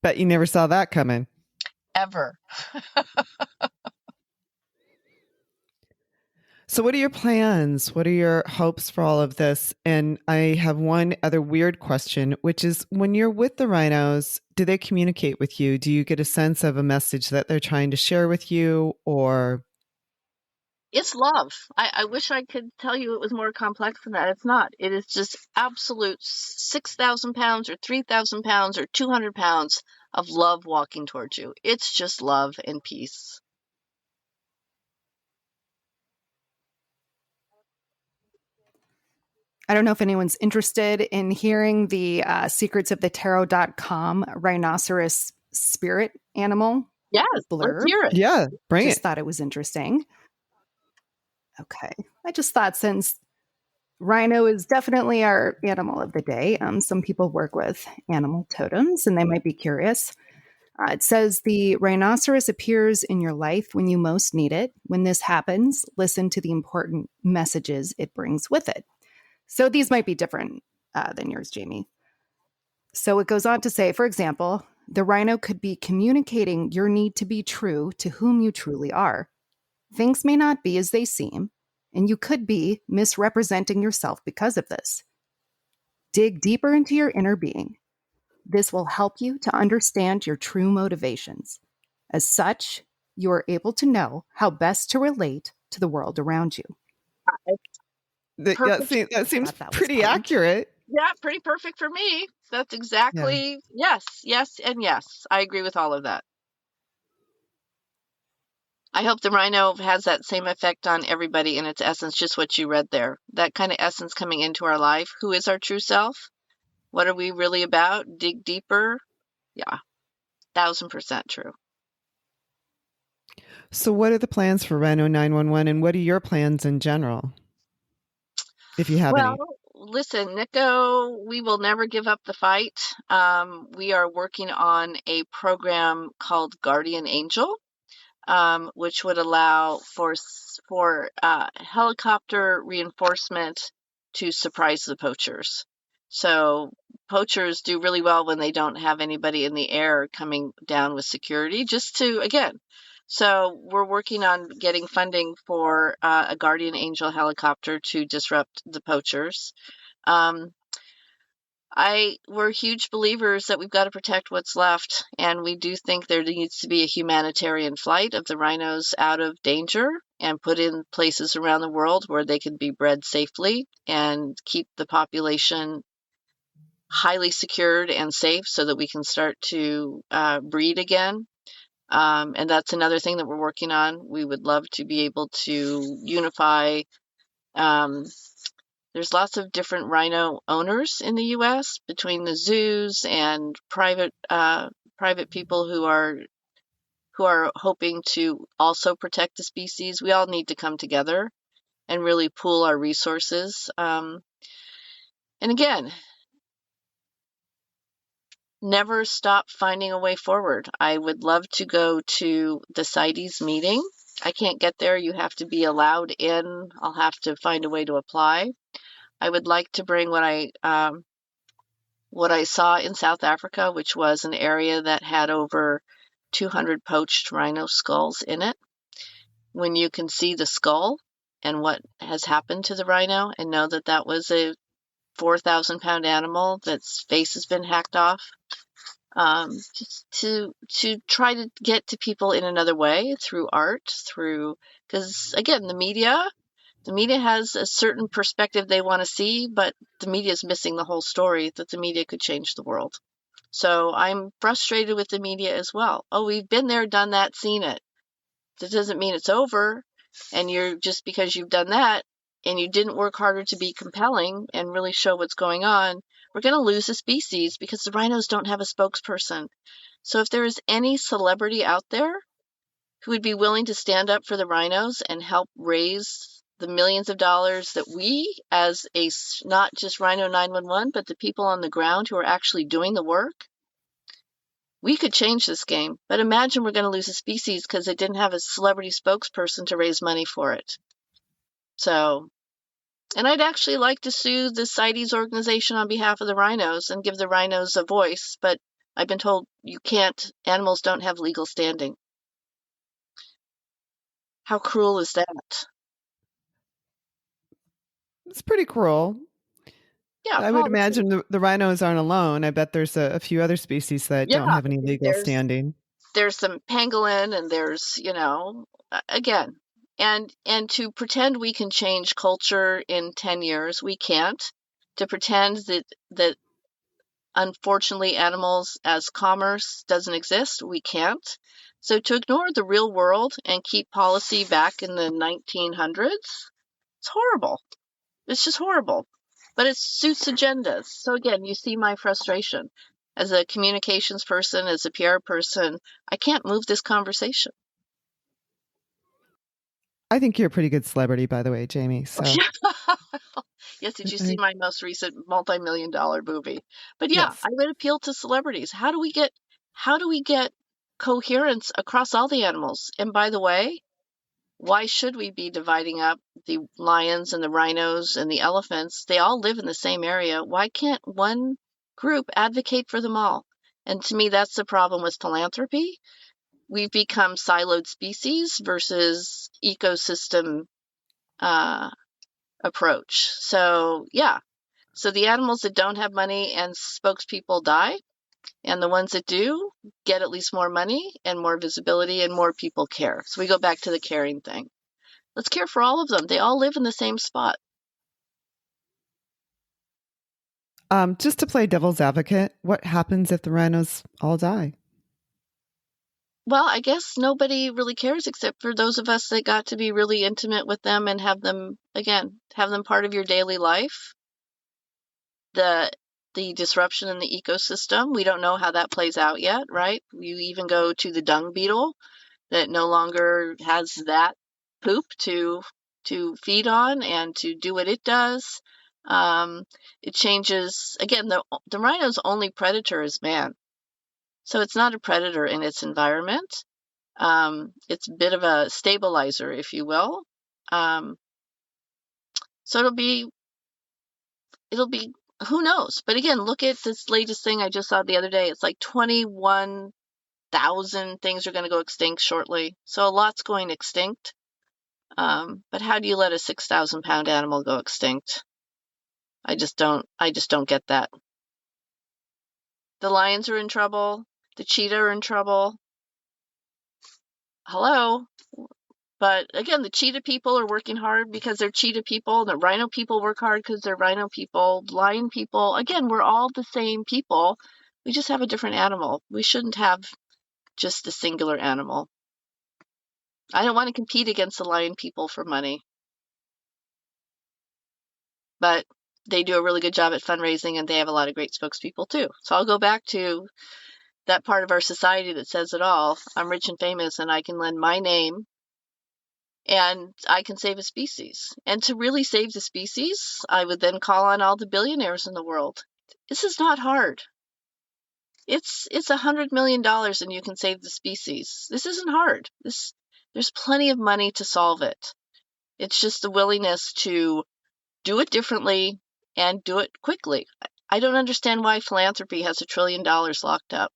[SPEAKER 2] Bet you never saw that coming.
[SPEAKER 3] ever.
[SPEAKER 2] So, what are your plans? What are your hopes for all of this? And I have one other weird question, which is when you're with the rhinos, do they communicate with you? Do you get a sense of a message that they're trying to share with you, or?
[SPEAKER 3] It's love. I wish I could tell you it was more complex than that. It's not. It is just absolute 6,000 pounds or 3,000 pounds or 200 pounds of love walking towards you. It's just love and peace.
[SPEAKER 4] I don't know if anyone's interested in hearing the secrets of the tarot.com rhinoceros spirit animal
[SPEAKER 3] Yes,
[SPEAKER 4] blurb.
[SPEAKER 3] let's hear it.
[SPEAKER 2] Yeah, bring
[SPEAKER 4] Just
[SPEAKER 2] it.
[SPEAKER 4] thought it was interesting. Okay. I just thought since rhino is definitely our animal of the day, some people work with animal totems and they might be curious. It says the rhinoceros appears in your life when you most need it. When this happens, listen to the important messages it brings with it. So these might be different than yours, Jamie. So it goes on to say, for example, the rhino could be communicating your need to be true to whom you truly are. Things may not be as they seem, and you could be misrepresenting yourself because of this. Dig deeper into your inner being. This will help you to understand your true motivations. As such, you are able to know how best to relate to the world around you.
[SPEAKER 2] That seems
[SPEAKER 4] That was
[SPEAKER 2] pretty
[SPEAKER 4] fun.
[SPEAKER 2] accurate.
[SPEAKER 3] Yeah, pretty perfect for me. That's exactly, yes, and yes. I agree with all of that. I hope the rhino has that same effect on everybody in its essence, just what you read there. That kind of essence coming into our life. Who is our true self? What are we really about? Dig deeper. Yeah, 1,000% true.
[SPEAKER 2] So, what are the plans for Rhino911, and what are your plans in general, if you have any?
[SPEAKER 3] Well, listen, Nico, we will never give up the fight. We are working on a program called Guardian Angel, which would allow for helicopter reinforcement to surprise the poachers. So poachers do really well when they don't have anybody in the air coming down with security, just to, again. So we're working on getting funding for a Guardian Angel helicopter to disrupt the poachers. We're huge believers that we've got to protect what's left, and we do think there needs to be a humanitarian flight of the rhinos out of danger and put in places around the world where they can be bred safely and keep the population highly secured and safe so that we can start to breed again. And that's another thing that we're working on. We would love to be able to unify. There's lots of different rhino owners in the U.S. between the zoos and private people who are hoping to also protect the species. We all need to come together and really pool our resources. And again, never stop finding a way forward. I would love to go to the CITES meeting. I can't get there. You have to be allowed in. I'll have to find a way to apply. I would like to bring what I saw in South Africa, which was an area that had over 200 poached rhino skulls in it. When you can see the skull and what has happened to the rhino and know that that was a 4,000-pound animal that's face has been hacked off, just to try to get to people in another way through art, because again, the media has a certain perspective they want to see, but the media is missing the whole story that the media could change the world. So I'm frustrated with the media as well. Oh, we've been there, done that, seen it. That doesn't mean it's over. And you're just because you've done that and you didn't work harder to be compelling and really show what's going on, we're going to lose a species because the rhinos don't have a spokesperson. So if there is any celebrity out there who would be willing to stand up for the rhinos and help raise the millions of dollars that we, as not just Rhino911, but the people on the ground who are actually doing the work, we could change this game. But imagine we're going to lose a species because it didn't have a celebrity spokesperson to raise money for it. So, and I'd actually like to sue the CITES organization on behalf of the rhinos and give the rhinos a voice, but I've been told animals don't have legal standing. How cruel is that?
[SPEAKER 2] It's pretty cruel.
[SPEAKER 3] Yeah,
[SPEAKER 2] I would imagine the rhinos aren't alone. I bet there's a few other species that don't have any legal standing.
[SPEAKER 3] There's some pangolin, and there's, again, and to pretend we can change culture in 10 years, we can't. To pretend that unfortunately animals as commerce doesn't exist, we can't. So to ignore the real world and keep policy back in the 1900s, it's horrible. It's just horrible. But it suits agendas. So again, you see my frustration. As a communications person, as a PR person, I can't move this conversation.
[SPEAKER 2] I think you're a pretty good celebrity, by the way, Jamie. So.
[SPEAKER 3] Yes, did you see my most recent multi-million-dollar movie? But yeah, yes. I would appeal to celebrities. How do we get coherence across all the animals? And by the way, why should we be dividing up the lions and the rhinos and the elephants? They all live in the same area. Why can't one group advocate for them all? And to me, that's the problem with philanthropy. We've become siloed species versus ecosystem approach. So yeah, so the animals that don't have money and spokespeople die, and the ones that do get at least more money and more visibility and more people care. So we go back to the caring thing. Let's care for all of them. They all live in the same spot.
[SPEAKER 2] Just to play devil's advocate, what happens if the rhinos all die?
[SPEAKER 3] Well, I guess nobody really cares except for those of us that got to be really intimate with them and have them part of your daily life. The disruption in the ecosystem, we don't know how that plays out yet, right? You even go to the dung beetle that no longer has that poop to feed on and to do what it does. It changes. Again, the rhino's only predator is man. So it's not a predator in its environment. It's a bit of a stabilizer, if you will. So it'll be, who knows? But again, look at this latest thing I just saw the other day. It's like 21,000 things are going to go extinct shortly. So a lot's going extinct. But how do you let a 6,000-pound animal go extinct? I just don't get that. The lions are in trouble. The cheetah are in trouble. Hello. But again, the cheetah people are working hard because they're cheetah people. The rhino people work hard because they're rhino people. Lion people, again, we're all the same people. We just have a different animal. We shouldn't have just a singular animal. I don't want to compete against the lion people for money. But they do a really good job at fundraising, and they have a lot of great spokespeople too. So I'll go back to that part of our society that says it all. I'm rich and famous, and I can lend my name, and I can save a species. And to really save the species, I would then call on all the billionaires in the world. This is not hard. It's $100 million, and you can save the species. This isn't hard. There's plenty of money to solve it. It's just the willingness to do it differently and do it quickly. I don't understand why philanthropy has $1 trillion locked up.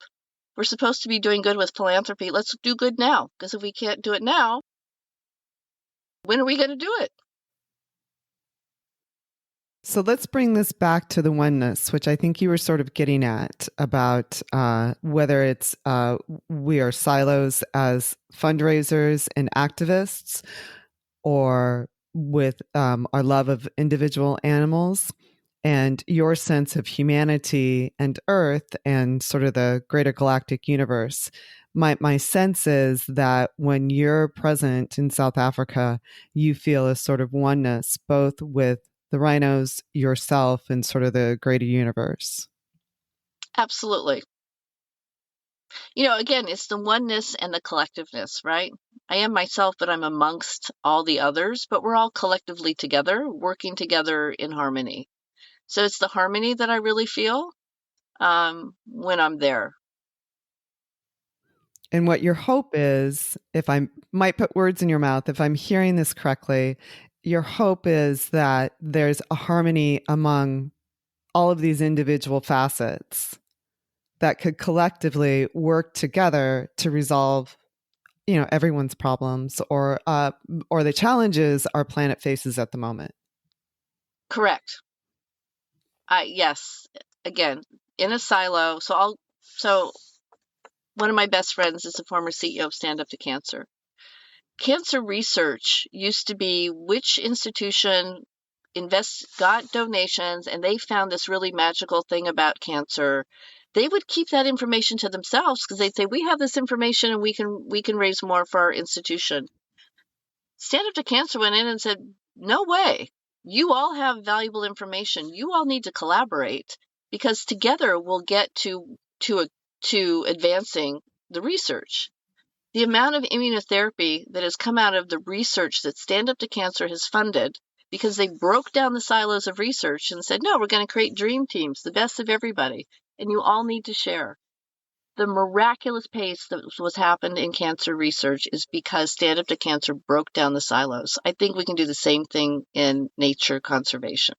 [SPEAKER 3] We're supposed to be doing good with philanthropy. Let's do good now, because if we can't do it now, when are we going to do it?
[SPEAKER 2] So let's bring this back to the oneness, which I think you were sort of getting at about whether it's we are silos as fundraisers and activists, or with our love of individual animals and your sense of humanity and Earth and sort of the greater galactic universe. My sense is that when you're present in South Africa, you feel a sort of oneness, both with the rhinos, yourself, and sort of the greater universe.
[SPEAKER 3] Absolutely. Again, it's the oneness and the collectiveness, right? I am myself, but I'm amongst all the others, but we're all collectively together, working together in harmony. So it's the harmony that I really feel when I'm there.
[SPEAKER 2] And what your hope is, if I might put words in your mouth, if I'm hearing this correctly, your hope is that there's a harmony among all of these individual facets that could collectively work together to resolve, everyone's problems or the challenges our planet faces at the moment.
[SPEAKER 3] Correct. Yes. Again, in a silo. So one of my best friends is the former CEO of Stand Up to Cancer. Cancer research used to be which institution got donations, and they found this really magical thing about cancer. They would keep that information to themselves because they'd say, we have this information and we can raise more for our institution. Stand Up to Cancer went in and said, no way. You all have valuable information. You all need to collaborate because together we'll get to advancing the research. The amount of immunotherapy that has come out of the research that Stand Up to Cancer has funded, because they broke down the silos of research and said, no, we're going to create dream teams, the best of everybody, and you all need to share. The miraculous pace that was happened in cancer research is because Stand Up to Cancer broke down the silos. I think we can do the same thing in nature conservation.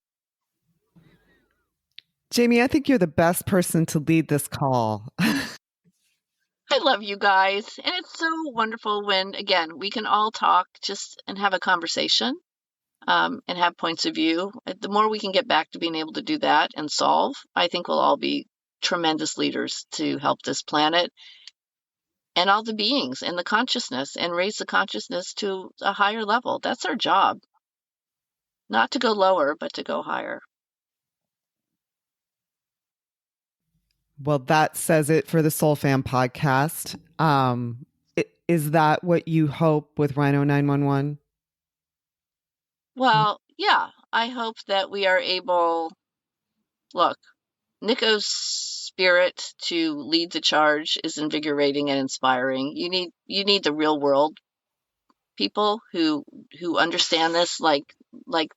[SPEAKER 2] Jamie, I think you're the best person to lead this call.
[SPEAKER 3] I love you guys. And it's so wonderful when, again, we can all talk just and have a conversation and have points of view. The more we can get back to being able to do that and solve, I think we'll all be tremendous leaders to help this planet and all the beings and the consciousness and raise the consciousness to a higher level. That's our job. Not to go lower, but to go higher.
[SPEAKER 2] Well, that says it for the SOULFAM podcast. Is that what you hope with Rhino911?
[SPEAKER 3] Well, yeah, I hope that we are able, look, Nico's spirit to lead the charge is invigorating and inspiring. You need the real world people who understand this like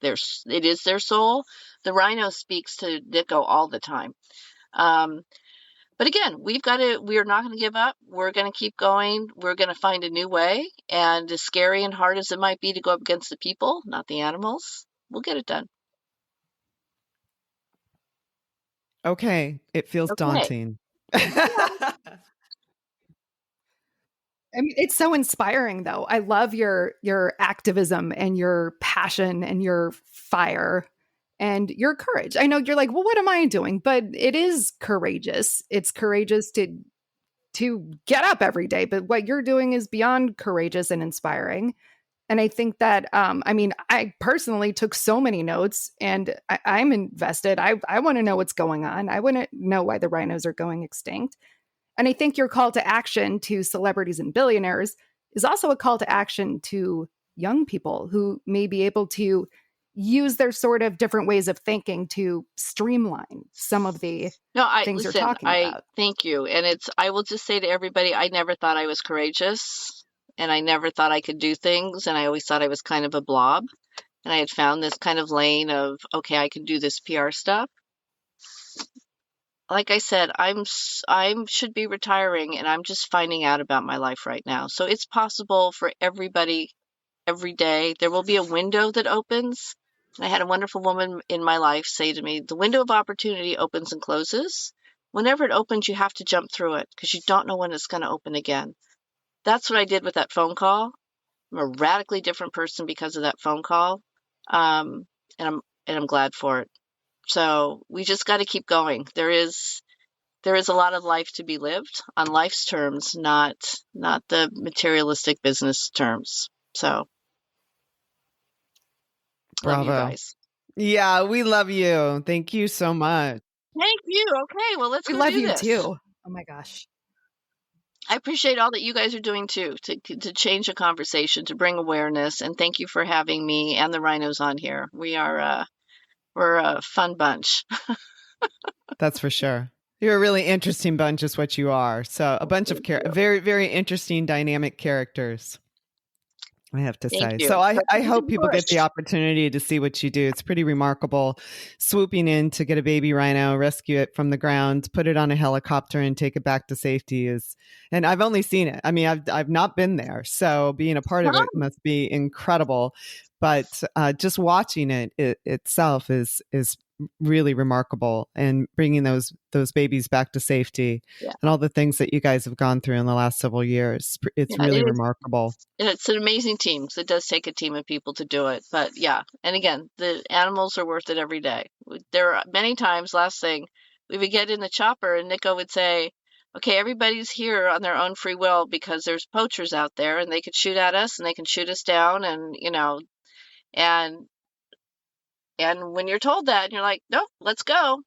[SPEAKER 3] it is their soul. The Rhino speaks to Nico all the time. But again, we are not going to give up. We're going to keep going. We're going to find a new way. And as scary and hard as it might be to go up against the people, not the animals, we'll get it done.
[SPEAKER 2] Okay. It feels daunting.
[SPEAKER 4] I mean, it's so inspiring, though. I love your activism and your passion and your fire and your courage. I know you're like, well, what am I doing? But it is courageous. It's courageous to get up every day. But what you're doing is beyond courageous and inspiring. And I think that, I personally took so many notes and I'm invested. I want to know what's going on. I want to know why the rhinos are going extinct. And I think your call to action to celebrities and billionaires is also a call to action to young people who may be able to use their sort of different ways of thinking to streamline some of the things you're talking about.
[SPEAKER 3] Thank you. And I will just say to everybody, I never thought I was courageous and I never thought I could do things. And I always thought I was kind of a blob. And I had found this kind of lane of, okay, I can do this PR stuff. Like I said, I should be retiring and I'm just finding out about my life right now. So it's possible for everybody every day. There will be a window that opens. And I had a wonderful woman in my life say to me, the window of opportunity opens and closes. Whenever it opens, you have to jump through it because you don't know when it's going to open again. That's what I did with that phone call. I'm a radically different person because of that phone call. And I'm glad for it. So we just got to keep going. There is a lot of life to be lived on life's terms, not the materialistic business terms. So
[SPEAKER 2] bravo.
[SPEAKER 3] Love you guys.
[SPEAKER 2] Yeah, we love you. Thank you so much.
[SPEAKER 3] Thank you. Okay, well, let's go do this.
[SPEAKER 4] We love you too. Oh my gosh.
[SPEAKER 3] I appreciate all that you guys are doing too, to change the conversation, to bring awareness. And thank you for having me and the Rhinos on here. We're a fun bunch.
[SPEAKER 2] That's for sure. You're a really interesting bunch is what you are. So a bunch of very, very interesting dynamic characters, I have to say. So I hope people get the opportunity to see what you do. It's pretty remarkable. Swooping in to get a baby rhino, rescue it from the ground, put it on a helicopter and take it back to safety and I've only seen it. I mean, I've not been there. So being a part of it must be incredible. But just watching it itself is really remarkable, and bringing those babies back to safety, and all the things that you guys have gone through in the last several years. It's really remarkable.
[SPEAKER 3] It's an amazing team. So it does take a team of people to do it. But yeah, and again, the animals are worth it every day. There are many times, last thing, we would get in the chopper and Nico would say, okay, everybody's here on their own free will because there's poachers out there and they could shoot at us and they can shoot us down, and and when you're told that, and you're like, nope, let's go,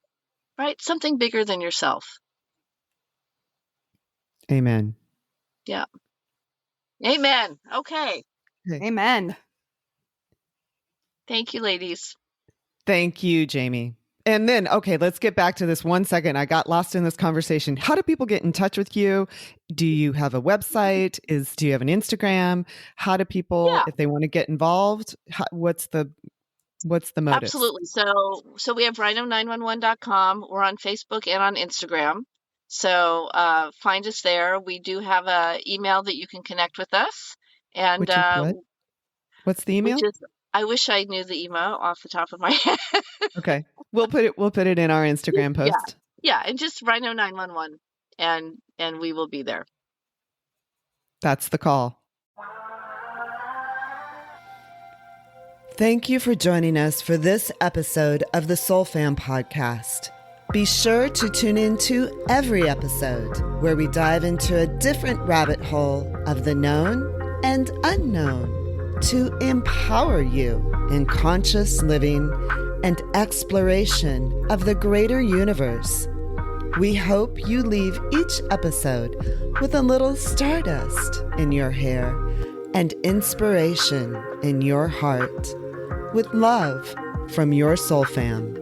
[SPEAKER 3] right? Something bigger than yourself.
[SPEAKER 2] Amen.
[SPEAKER 3] Yeah. Amen. Okay.
[SPEAKER 4] Amen.
[SPEAKER 3] Thank you, ladies.
[SPEAKER 2] Thank you, Jamie. And then, okay, let's get back to this 1 second. I got lost in this conversation. How do people get in touch with you? Do you have a website? Do you have an Instagram? How do people, if they want to get involved, what's the motive?
[SPEAKER 3] Absolutely. So we have Rhino911.com. We're on Facebook and on Instagram. So find us there. We do have an email that you can connect with us. And
[SPEAKER 2] what's the email?
[SPEAKER 3] I wish I knew the email off the top of my head.
[SPEAKER 2] Okay. We'll put it in our Instagram post.
[SPEAKER 3] Yeah, and just Rhino911 and we will be there.
[SPEAKER 2] That's the call. Thank you for joining us for this episode of the SOULFAM Podcast. Be sure to tune in to every episode where we dive into a different rabbit hole of the known and unknown to empower you in conscious living and exploration of the greater universe. We hope you leave each episode with a little stardust in your hair and inspiration in your heart. With love from your SOULFAM.